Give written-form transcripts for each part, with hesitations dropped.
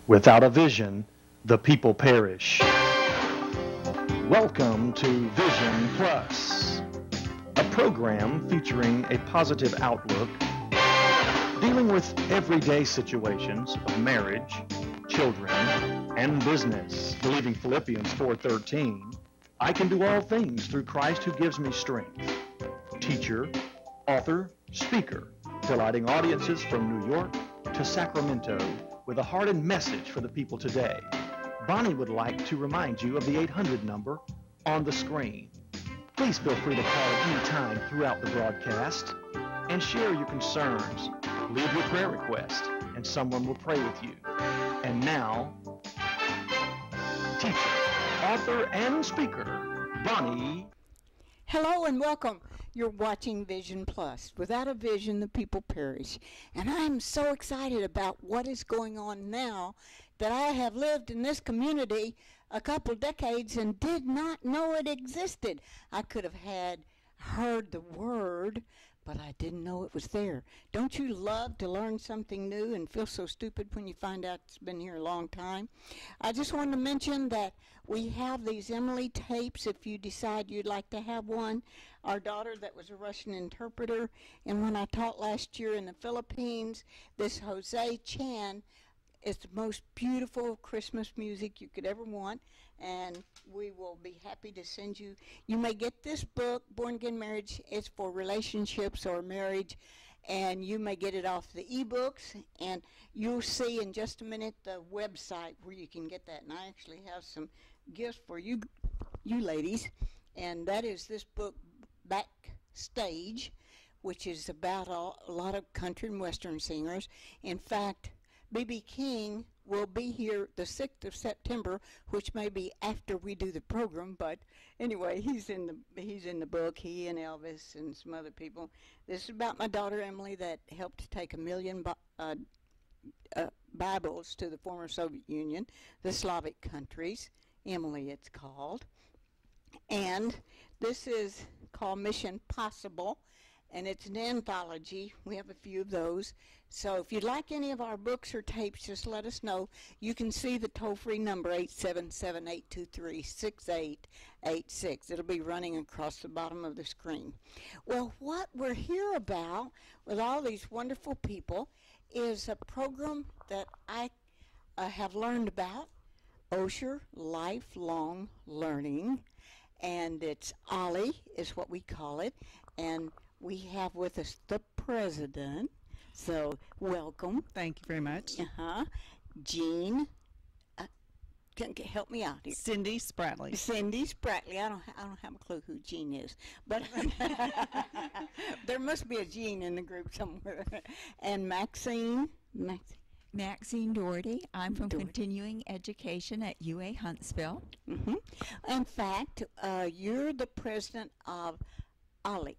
Without a vision, the people perish. Welcome to Vision Plus, a program featuring a positive outlook, dealing with everyday situations of marriage, children, and business. Believing Philippians 4:13, I can do all things through Christ who gives me strength. Teacher, author, speaker, delighting audiences from New York to Sacramento with a heart and message for the people today. Bonnie would like to remind you of the 800 number on the screen. Please feel free to call at any time throughout the broadcast and share your concerns. Leave your prayer request and someone will pray with you. And now, teacher, author, and speaker, Bonnie. Hello and welcome. You're watching Vision Plus. Without a vision, the people perish. And I'm so excited about what is going on now that I have lived in this community a couple decades and did not know it existed. I could have heard the word, but I didn't know it was there. Don't you love to learn something new and feel so stupid when you find out it's been here a long time? I just wanted to mention that we have these Emily tapes if you decide you'd like to have one. Our daughter that was a Russian interpreter, and when I taught last year in the Philippines, this Jose Chan is the most beautiful Christmas music you could ever want, and we will be happy to send you. You may get this book, Born Again Marriage. It's for relationships or marriage, and you may get it off the ebooks, and you'll see in just a minute the website where you can get that. And I actually have some gifts for you ladies, and that is this book, Backstage, which is about a lot of country and western singers. In fact, B.B. King will be here the 6th of September, which may be after we do the program, but anyway, he's in the book, he and Elvis and some other people. This is about my daughter Emily that helped take 1 million Bibles to the former Soviet Union, the Slavic countries. Emily, it's called. And this is called Mission Possible, and it's an anthology. We have a few of those. So if you'd like any of our books or tapes, just let us know. You can see the toll-free number, 877-823-6886. It'll be running across the bottom of the screen. Well, what we're here about with all these wonderful people is a program that I have learned about, Osher Lifelong Learning, and it's Olli is what we call it, and we have with us the president. So welcome. Thank you very much. Jean, help me out here. Cindy Spratley. Cindy Spratley. I don't have a clue who Jean is, but there must be a Jean in the group somewhere. And Maxine Doherty. I'm from Continuing Education at UA Huntsville. In fact, you're the president of Olli.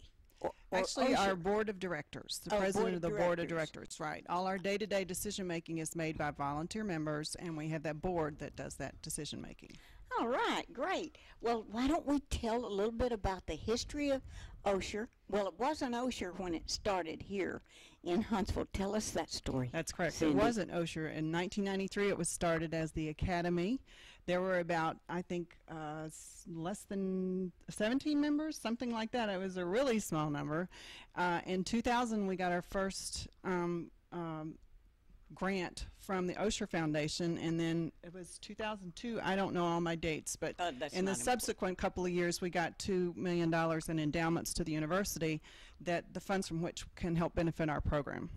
Actually, our board of directors, the president of the board of directors, right. All our day-to-day decision-making is made by volunteer members, and we have that board that does that decision-making. All right, great. Well, why don't we tell a little bit about the history of Osher? Well, it wasn't Osher when it started here in Huntsville. Tell us that story. That's correct. Cindy. It wasn't Osher. In 1993, it was started as the Academy. There were about, I think, less than 17 members, something like that. It was a really small number. In 2000, we got our first grant from the Osher Foundation, and then it was 2002. I don't know all my dates, but in the subsequent couple of years, we got $2 million in endowments to the university, that the funds from which can help benefit our program.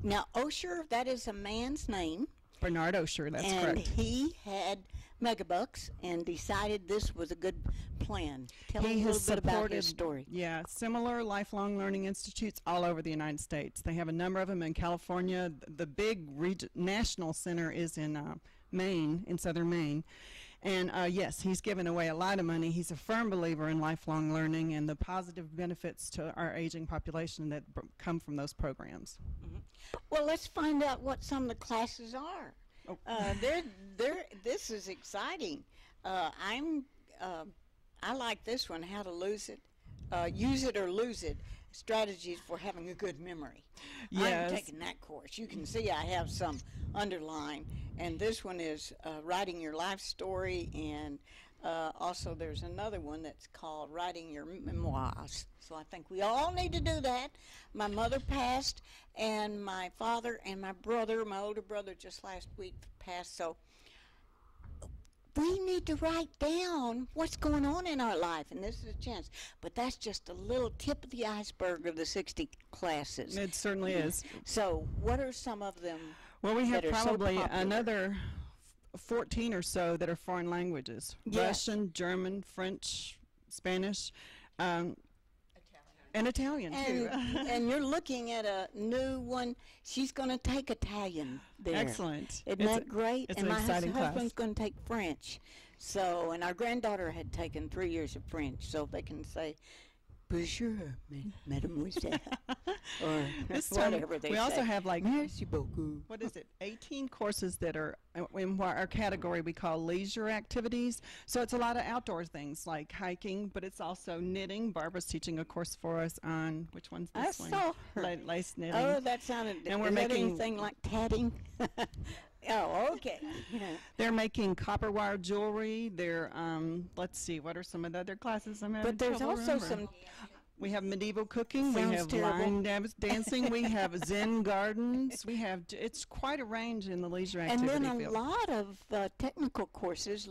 Now, Osher, that is a man's name. Bernard Osher, that's correct. And he had megabucks and decided this was a good plan. Tell us a little bit about his story. Yeah, similar lifelong learning institutes all over the United States. They have a number of them in California. The big national center is in Maine, in southern Maine. And yes, he's given away a lot of money. He's a firm believer in lifelong learning and the positive benefits to our aging population that come from those programs. Well, let's find out what some of the classes are. Oh. This is exciting. I like this one, how to use it or lose it. strategies for having a good memory. Yes. I'm taking that course. You can see I have some underlined, and this one is writing your life story, and also there's another one that's called writing your memoirs. So I think we all need to do that. My mother passed, and my father and my brother, my older brother, just last week passed. So we need to write down what's going on in our life, and this is a chance. But that's just a little tip of the iceberg of the 60 classes. It certainly is. So what are some of them? Well, we have that are so probably popular? another 14 or so that are foreign languages. Yes. Russian, German, French, Spanish, and Italian, too. And you're looking at a new one. She's going to take Italian there. Excellent. Isn't that great? It's and an my exciting class. husband's going to take French. So, and our granddaughter had taken 3 years of French, so they can say, bonjour, mademoiselle, or This time, whatever they we say. also have like, Merci beaucoup. what is it, 18 courses that are in our category we call leisure activities. So it's a lot of outdoor things like hiking, but it's also knitting. Barbara's teaching a course for us on, which one's I this one? saw her. Lace knitting. Oh, that sounded, And we're is that making- anything like tatting? Oh, okay. They're making copper wire jewelry. They're, let's see, what are some of the other classes I'm having But there's trouble also remembering? We have medieval cooking. Sounds We have terrible. line dancing. We have Zen gardens. We have, it's quite a range in the leisure And activity then a field. lot of technical courses,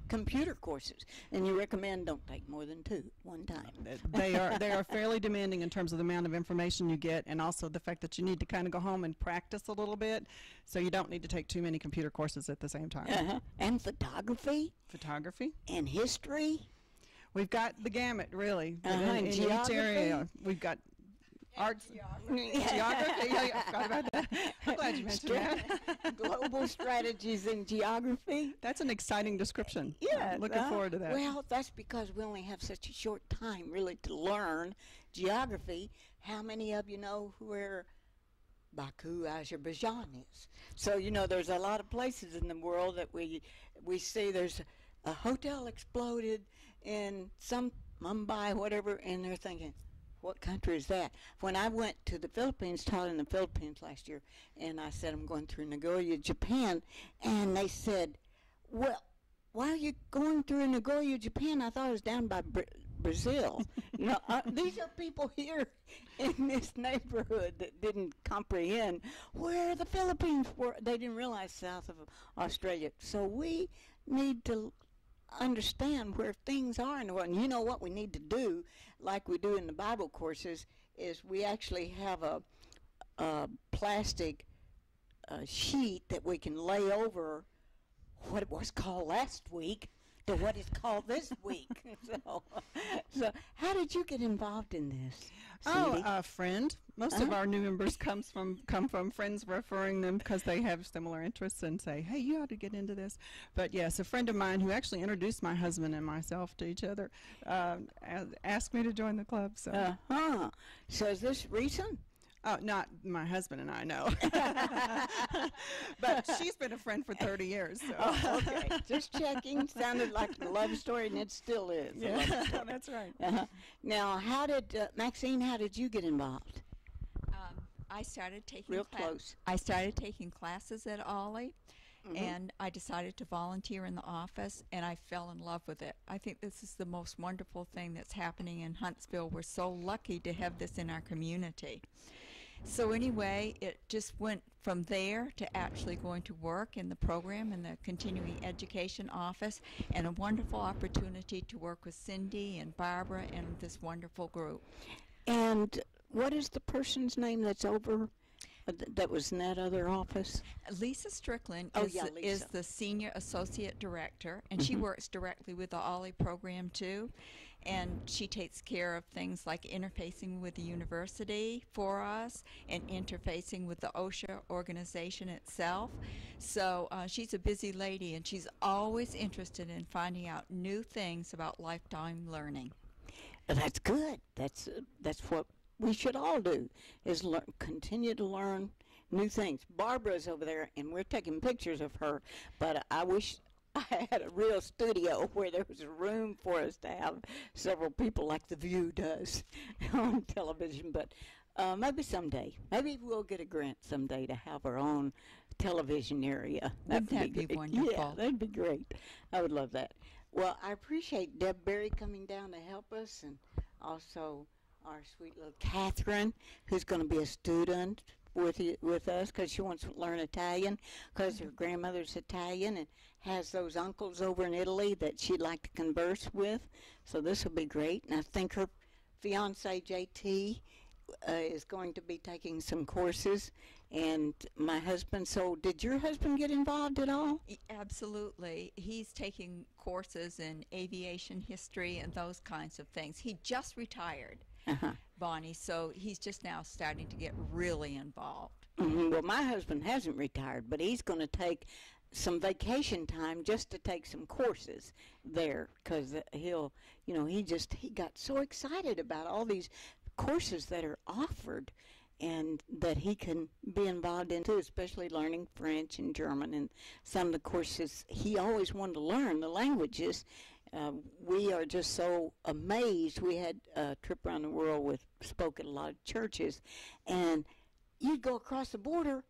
computer courses, and you recommend don't take more than two one time. They are fairly demanding in terms of the amount of information you get, and also the fact that you need to kind of go home and practice a little bit, so you don't need to take too many computer courses at the same time. And photography Photography. and history. We've got the gamut, really. But And in each geography. area, we've got arts, geography. Yeah, I forgot about that. I'm glad you mentioned that. Global strategies in geography. That's an exciting description. Yeah, I'm looking forward to that. Well, that's because we only have such a short time, really, to learn geography. How many of you know where Baku, Azerbaijan is? So, you know, there's a lot of places in the world that we see. There's a hotel exploded in some Mumbai, whatever, and they're thinking, what country is that? When I went to the Philippines, taught in the Philippines last year, and I said I'm going through Nagoya, Japan, and they said, well, why are you going through Nagoya, Japan? I thought it was down by Brazil. You know, these are people here in this neighborhood that didn't comprehend where the Philippines were. They didn't realize south of Australia. So we need to understand where things are in the world. And you know what we need to do, like we do in the Bible courses, is we actually have a plastic sheet that we can lay over what it was called last week to what is called this week. So how did you get involved in this, Cindy? A friend. Most of our new members come from friends referring them because they have similar interests and say, hey, you ought to get into this. But yes, a friend of mine who actually introduced my husband and myself to each other asked me to join the club. So, So is this recent? not my husband and I, no. But she's been a friend for 30 years. So. Oh, okay. Just checking. Sounded like a love story, and it still is. Yeah, that's right. Now, Maxine, how did you get involved? I started taking Real close. I started taking classes at Olli, and I decided to volunteer in the office, and I fell in love with it. I think this is the most wonderful thing that's happening in Huntsville. We're so lucky to have this in our community. So anyway, it just went from there to actually going to work in the program in the continuing education office, and a wonderful opportunity to work with Cindy and Barbara and this wonderful group. And what is the person's name that's over, that was in that other office? Lisa Strickland Oh, is, yeah, is Lisa. the Senior Associate Director, and she works directly with the Olli program too. And she takes care of things like interfacing with the university for us and interfacing with the OSHA organization itself. So she's a busy lady, and she's always interested in finding out new things about lifetime learning. That's good. That's what we should all do, is continue to learn new things. Barbara's over there, and we're taking pictures of her, but I wish I had a real studio where there was room for us to have several people like The View does on television. But maybe someday. Maybe we'll get a grant someday to have our own television area. Wouldn't that be great. wonderful? Yeah, that'd be great. I would love that. Well, I appreciate Deb Berry coming down to help us, and also our sweet little Catherine, who's going to be a student with us because she wants to learn Italian because her grandmother's Italian and has those uncles over in Italy that she'd like to converse with. So this will be great. And I think her fiance, JT, is going to be taking some courses, and my husband. So did your husband get involved at all? Absolutely. He's taking courses in aviation history and those kinds of things. He just retired, Bonnie, so he's just now starting to get really involved. Well, my husband hasn't retired, but he's going to take some vacation time just to take some courses there because he got so excited about all these courses that are offered and that he can be involved in too, especially learning French and German and some of the courses he always wanted to learn, the languages. We are just so amazed. We had a trip around the world spoke at a lot of churches, and you'd go across the border,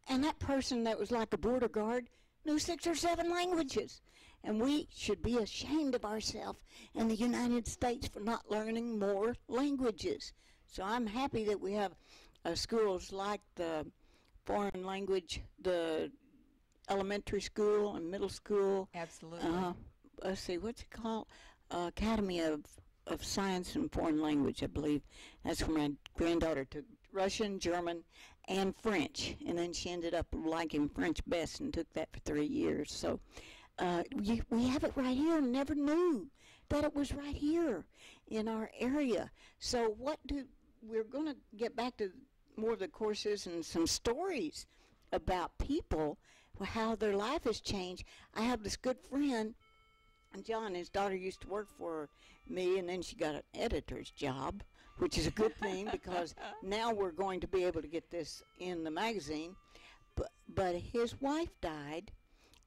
and that person that was like a border guard knew 6 or 7 languages. And we should be ashamed of ourselves in the United States for not learning more languages. So I'm happy that we have schools like the foreign language, the elementary school and middle school. Absolutely. Let's see, what's it called? Academy of Science and Foreign Language, I believe. That's where my granddaughter took Russian, German, and French. And then she ended up liking French best and took that for 3 years. So we have it right here and never knew that it was right here in our area. So we're going to get back to more of the courses and some stories about people, how their life has changed. I have this good friend, John. His daughter used to work for me, and then she got an editor's job, which is a good thing because now we're going to be able to get this in the magazine. But his wife died,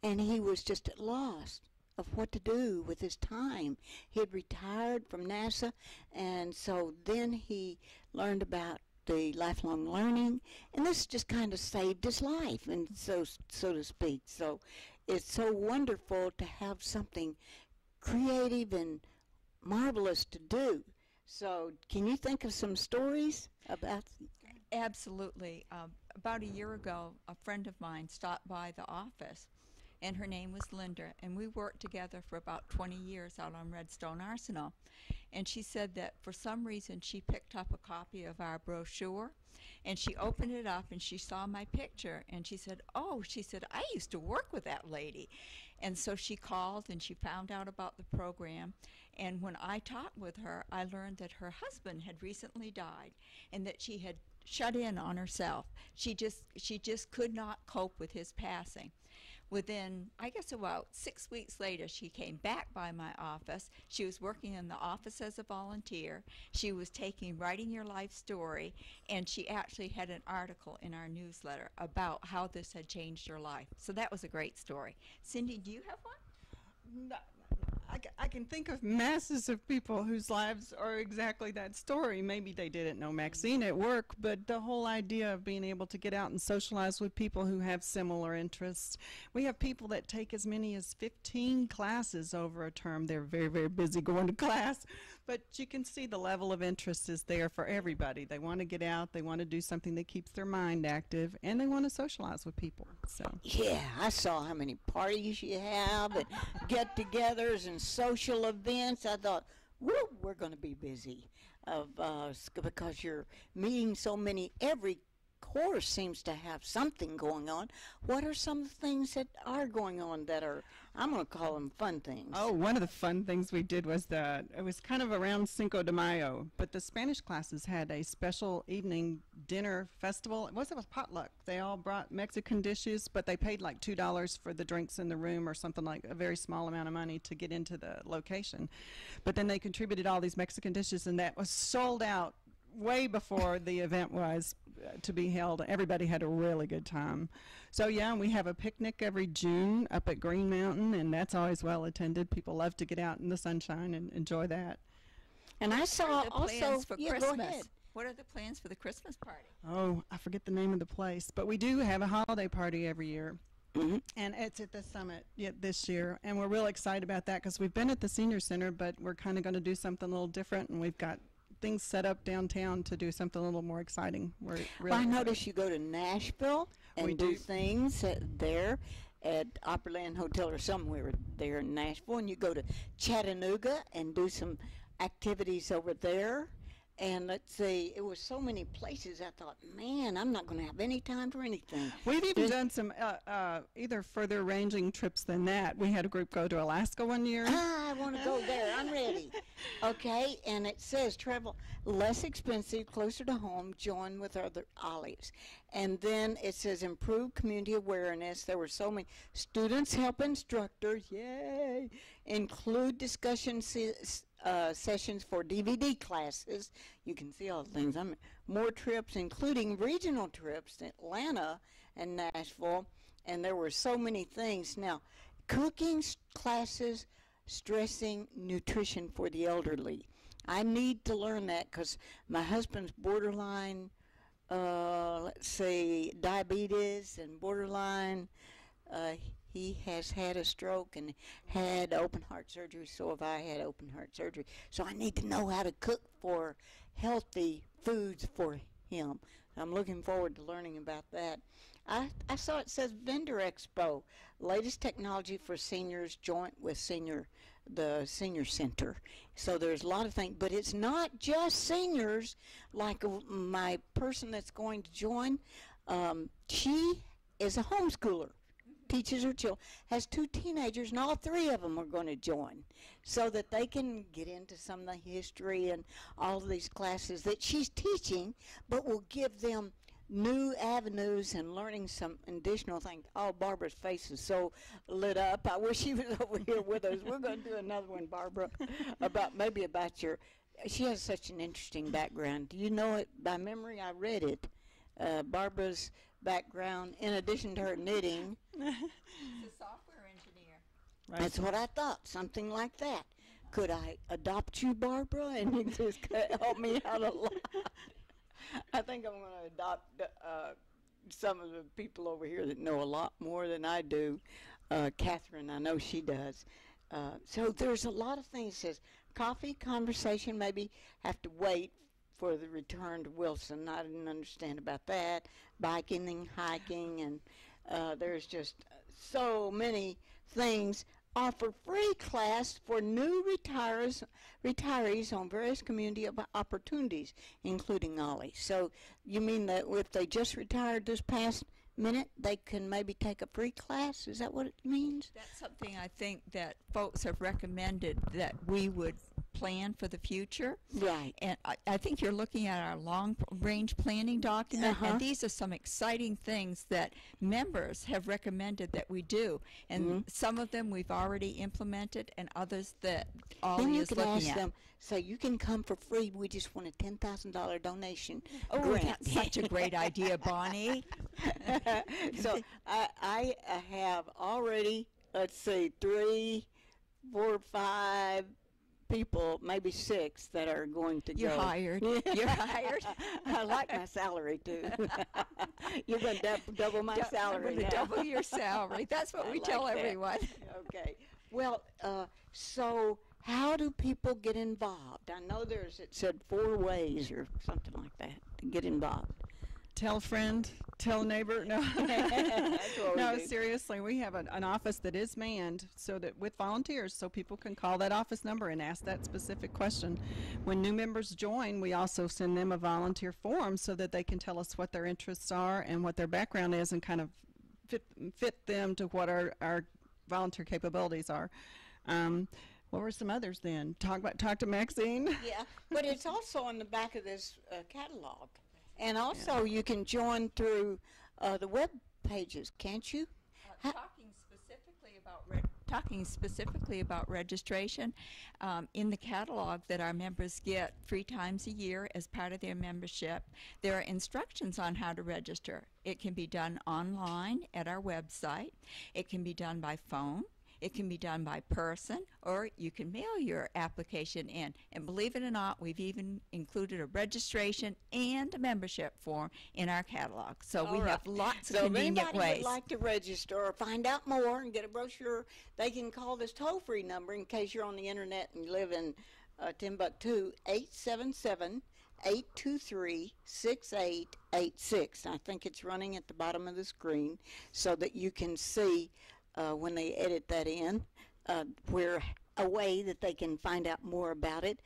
and he was just at loss of what to do with his time. He had retired from NASA, and so then he learned about the lifelong learning, and this just kind of saved his life, and so to speak. So it's so wonderful to have something creative and marvelous to do. So can you think of some stories about? Absolutely. About a year ago, a friend of mine stopped by the office, and her name was Linda, and we worked together for about 20 years out on Redstone Arsenal. And she said that for some reason she picked up a copy of our brochure, and she opened it up and she saw my picture, and she said, I used to work with that lady. And so she called and she found out about the program, and when I talked with her, I learned that her husband had recently died and that she had shut in on herself. She just could not cope with his passing. Within, I guess, about 6 weeks later, she came back by my office. She was working in the office as a volunteer. She was writing your life story, and she actually had an article in our newsletter about how this had changed her life. So that was a great story. Cindy, do you have one? No, I can think of masses of people whose lives are exactly that story. Maybe they didn't know Maxine at work, but the whole idea of being able to get out and socialize with people who have similar interests. We have people that take as many as 15 classes over a term. They're very, very busy going to class, but you can see the level of interest is there for everybody. They want to get out, they want to do something that keeps their mind active, and they want to socialize with people. So yeah, I saw how many parties you have and get-togethers and social events. I thought, woo, we're going to be busy because you're meeting so many. Every course seems to have something going on. What are some of the things that are going on that are, I'm going to call them fun things? Oh, one of the fun things we did was it was kind of around Cinco de Mayo, but the Spanish classes had a special evening dinner festival. It was potluck. They all brought Mexican dishes, but they paid like $2 for the drinks in the room or something, like a very small amount of money to get into the location. But then they contributed all these Mexican dishes, and that was sold out way before the event was to be held. Everybody had a really good time. So yeah, we have a picnic every June up at Green Mountain, and that's always well attended. People love to get out in the sunshine and enjoy that. And I saw also, for yeah, Christmas? go ahead. What are the plans for the Christmas party? Oh, I forget the name of the place, but we do have a holiday party every year. And it's at the Summit this year, and we're real excited about that because we've been at the Senior Center, but we're kind of going to do something a little different, and we've got things set up downtown to do something a little more exciting. We're really I noticed you go to Nashville and We do do. things there at Opryland Hotel or somewhere there in Nashville, and you go to Chattanooga and do some activities over there. And let's see, it was so many places. I thought, man, I'm not going to have any time for anything. We've even done some either further ranging trips than that. We had a group go to Alaska one year. I want to go there. I'm ready. Okay, and it says travel less expensive, closer to home, join with other Ollies. And then it says improve community awareness. There were so many students help instructors, yay, include discussion sessions for DVD classes. You can see all the things. More trips, including regional trips to Atlanta and Nashville. And there were so many things. Now, cooking classes, stressing nutrition for the elderly. I need to learn that because my husband's borderline, let's say, diabetes and borderline. He has had a stroke and had open heart surgery, so have I had open heart surgery. So I need to know how to cook for healthy foods for him. I'm looking forward to learning about that. I saw it says Vendor Expo, latest technology for seniors, joint with the senior center. So there's a lot of things, but it's not just seniors. Like my person that's going to join, she is a homeschooler. Teaches her children, has 2 teenagers, and all 3 of them are going to join so that they can get into some of the history and all of these classes that she's teaching, but will give them new avenues and learning some additional things. Oh, Barbara's face is so lit up. I wish she was over here with us. We're going to do another one, Barbara, about your, she has such an interesting background. Do you know it by memory? I read it. Barbara's background, in addition to her knitting. She's a software engineer. Right. That's what I thought, something like that. Could I adopt you, Barbara, and you just help me out a lot? I think I'm going to adopt some of the people over here that know a lot more than I do. Catherine, I know she does. So there's a lot of things. It says coffee, conversation, maybe have to wait for the return to Wilson. I didn't understand about that. Biking and hiking, and there's just so many things. Offer free class for new retirees on various community opportunities, including Ollie. So you mean that if they just retired this past minute, they can maybe take a free class? Is that what it means? That's something I think that folks have recommended that we would plan for the future. Right. And I think you're looking at our long-range planning document, and these are some exciting things that members have recommended that we do. And some of them we've already implemented, and others that Ollie is looking at. Then you can ask them, so you can come for free. We just want a $10,000 donation Oh, grant. that's such a great idea, Bonnie. So I have already, let's see, 3, 4, 5 people, maybe 6 that are going to You're go. hired. You're hired. I like my salary too. You're going to double my salary I'm gonna now. double your salary. That's what I we like tell that. everyone. Okay. Well, so how do people get involved? I know it said 4 ways or something like that to get involved. Tell a friend, tell a neighbor. No, That's what we no, do. seriously, we have an office that is manned so that with volunteers, so people can call that office number and ask that specific question. When new members join, we also send them a volunteer form so that they can tell us what their interests are and what their background is and kind of fit them to what our volunteer capabilities are. What were some others then? Talk to Maxine. Yeah, but it's also on the back of this catalog. And also you can join through the web pages, can't you? Talking specifically about talking specifically about registration, in the catalog that our members get 3 times a year as part of their membership, there are instructions on how to register. It can be done online at our website. It can be done by phone. It can be done by person, or you can mail your application in. And believe it or not, we've even included a registration and a membership form in our catalog. So we have lots of convenient ways. So if anybody would like to register or find out more and get a brochure, they can call this toll-free number in case you're on the internet and you live in Timbuktu, 877-823-6886. I think it's running at the bottom of the screen so that you can see when they edit that in, where a way that they can find out more about it.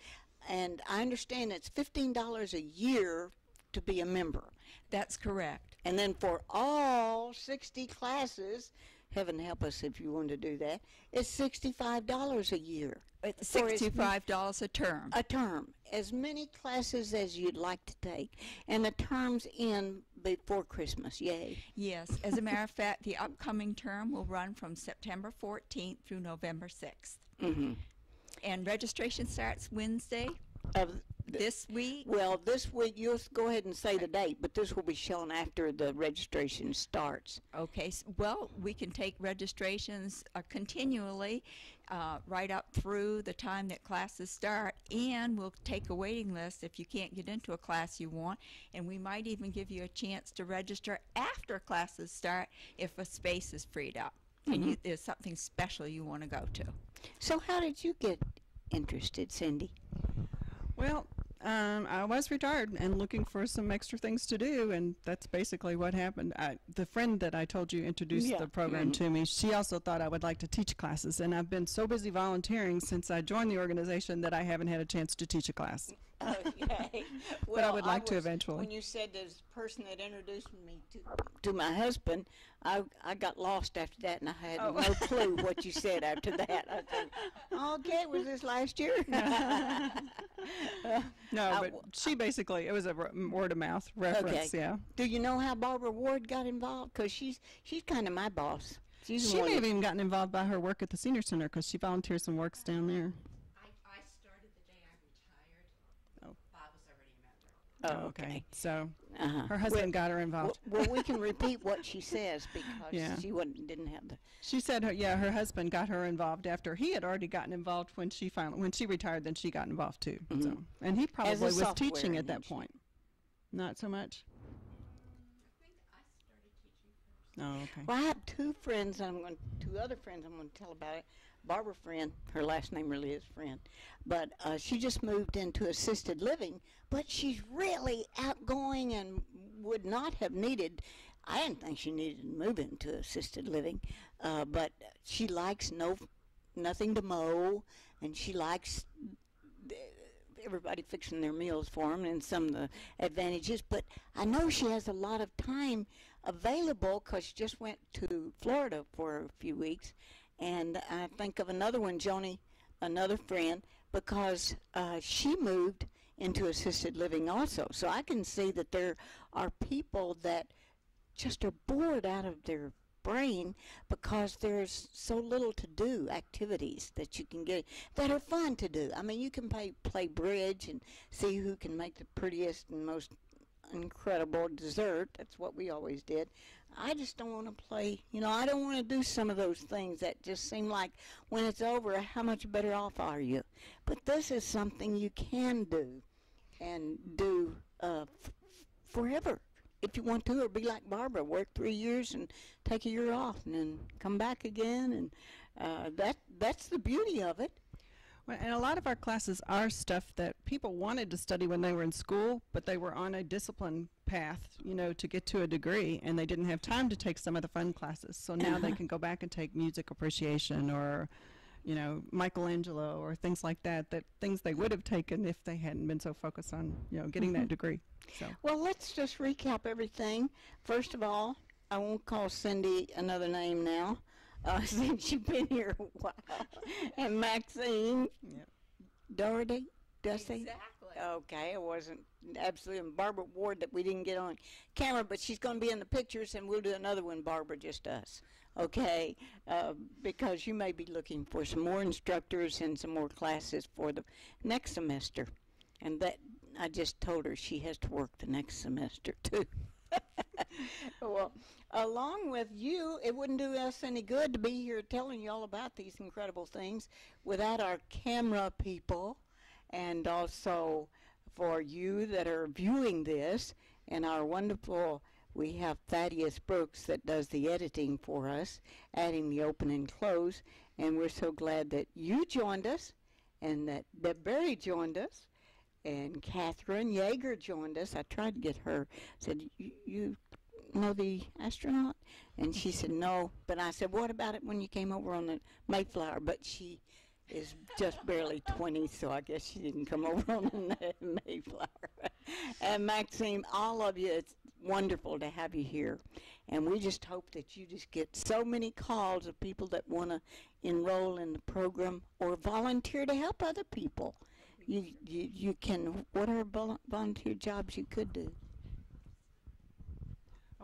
And I understand it's $15 a year to be a member. That's correct. And then for all 60 classes, heaven help us if you want to do that, it's $65 a year. It's $65 a term. A term. As many classes as you'd like to take. And the terms end before Christmas. Yay. Yes. As a matter of fact, the upcoming term will run from September 14th through November 6th. Mm-hmm. And registration starts Wednesday this week. Well, this week, you'll go ahead and say the date, but this will be shown after the registration starts. Okay. Well, we can take registrations continually right up through the time that classes start, and we'll take a waiting list if you can't get into a class you want, and we might even give you a chance to register after classes start if a space is freed up and there's something special you want to go to. So how did you get interested, Cindy? Well, I was retired and looking for some extra things to do, and that's basically what happened. The friend that I told you introduced the program to me, she also thought I would like to teach classes, and I've been so busy volunteering since I joined the organization that I haven't had a chance to teach a class. Okay. Well, but I would like to eventually. When you said there's a person that introduced me to my husband, I got lost after that, and I had no clue what you said after that. I think, okay, was this last year? No, but she basically, it was a word of mouth reference, yeah. Do you know how Barbara Ward got involved? Because she's kind of my boss. She may have even gotten involved by her work at the senior center because she volunteers and works down there. I started the day I retired. Oh. Bob was already a member. Oh, okay. So her husband got her involved. Well, we can repeat what she says because she didn't have the. She said, her husband got her involved after he had already gotten involved when she retired. Then she got involved too. Mm-hmm. So, and he probably was teaching at that engineer. point. Not so much. I think I started teaching first. Oh, okay. Well, I have two other friends I'm going to tell about it. Barbara Friend, her last name really is Friend, but she just moved into assisted living, but she's really outgoing and would not have needed, I didn't think she needed to move into assisted living, but she likes nothing to mow, and she likes everybody fixing their meals for them and some of the advantages, but I know she has a lot of time available because she just went to Florida for a few weeks. And I think of another one, Joni, another friend, because she moved into assisted living also. So I can see that there are people that just are bored out of their brain because there's so little to do, activities that you can get that are fun to do. I mean, you can play bridge and see who can make the prettiest and most incredible dessert. That's what we always did. I just don't want to play, I don't want to do some of those things that just seem like when it's over, how much better off are you? But this is something you can do and do forever if you want to, or be like Barbara, work 3 years and take a year off and then come back again. And that's the beauty of it. Well, and a lot of our classes are stuff that people wanted to study when they were in school, but they were on a discipline path, to get to a degree, and they didn't have time to take some of the fun classes. So now they can go back and take music appreciation or, Michelangelo or things like that, things they would have taken if they hadn't been so focused on, getting that degree. So. Well, let's just recap everything. First of all, I won't call Cindy another name now. Since you've been here a while. And Maxine. Yep. Doherty? Did I say? Exactly. Okay, it wasn't absolutely Barbara Ward that we didn't get on camera, but she's going to be in the pictures, and we'll do another one, Barbara, just us. Okay, because you may be looking for some more instructors and some more classes for the next semester. And that I just told her she has to work the next semester, too. Well, along with you, it wouldn't do us any good to be here telling you all about these incredible things without our camera people, and also for you that are viewing this, and our wonderful, we have Thaddeus Brooks that does the editing for us, adding the open and close, and we're so glad that you joined us, and that Berry joined us, and Catherine Yeager joined us. I tried to get her, said, you know the astronaut? And she said, no. But I said, what about it when you came over on the Mayflower? But she is just barely 20, so I guess she didn't come over on the Mayflower. And Maxine, all of you, it's wonderful to have you here. And we just hope that you just get so many calls of people that want to enroll in the program or volunteer to help other people. You can, what are volunteer jobs you could do?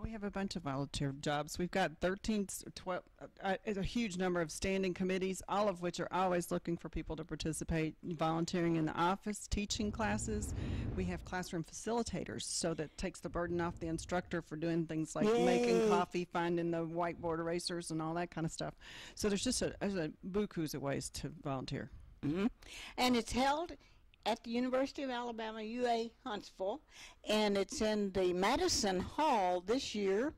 We have a bunch of volunteer jobs. We've got 13, 12, a huge number of standing committees, all of which are always looking for people to participate, volunteering in the office, teaching classes. We have classroom facilitators, so that takes the burden off the instructor for doing things like making coffee, finding the whiteboard erasers, and all that kind of stuff. So there's just a bukus of ways to volunteer. Mm-hmm. And it's held at the University of Alabama, UA Huntsville, and it's in the Madison Hall this year.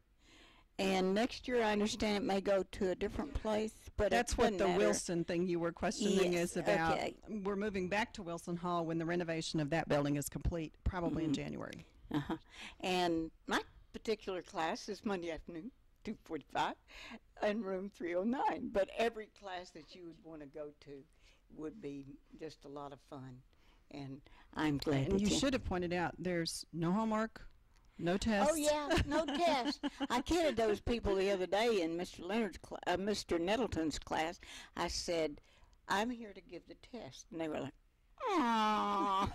And next year, I understand it may go to a different place, but that's what the Wilson thing you were questioning is about. Okay. We're moving back to Wilson Hall when the renovation of that building is complete, probably in January. Uh-huh. And my particular class is Monday afternoon, 2:45, in room 309. But every class that you would want to go to would be just a lot of fun. And I'm glad and that you should have pointed out there's no homework, no tests. Oh yeah, no test. I kidded those people the other day in Mr. Nettleton's class. I said, "I'm here to give the test," and they were like, "Aww,"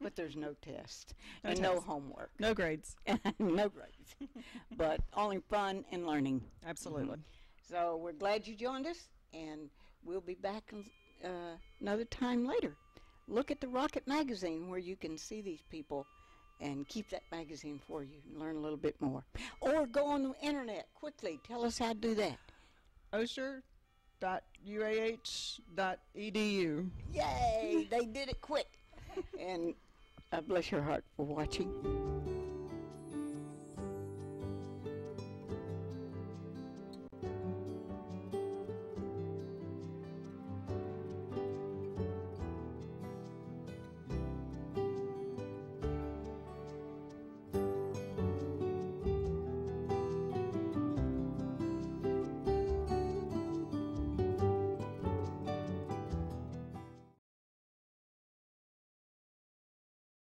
but there's no test and no homework, no grades, no grades, but only fun and learning. Absolutely. So we're glad you joined us, and we'll be back another time later. Look at the Rocket magazine where you can see these people and keep that magazine for you and learn a little bit more. Or go on the internet quickly. Tell us how to do that. osher.uah.edu. Yay! They did it quick. And bless your heart for watching.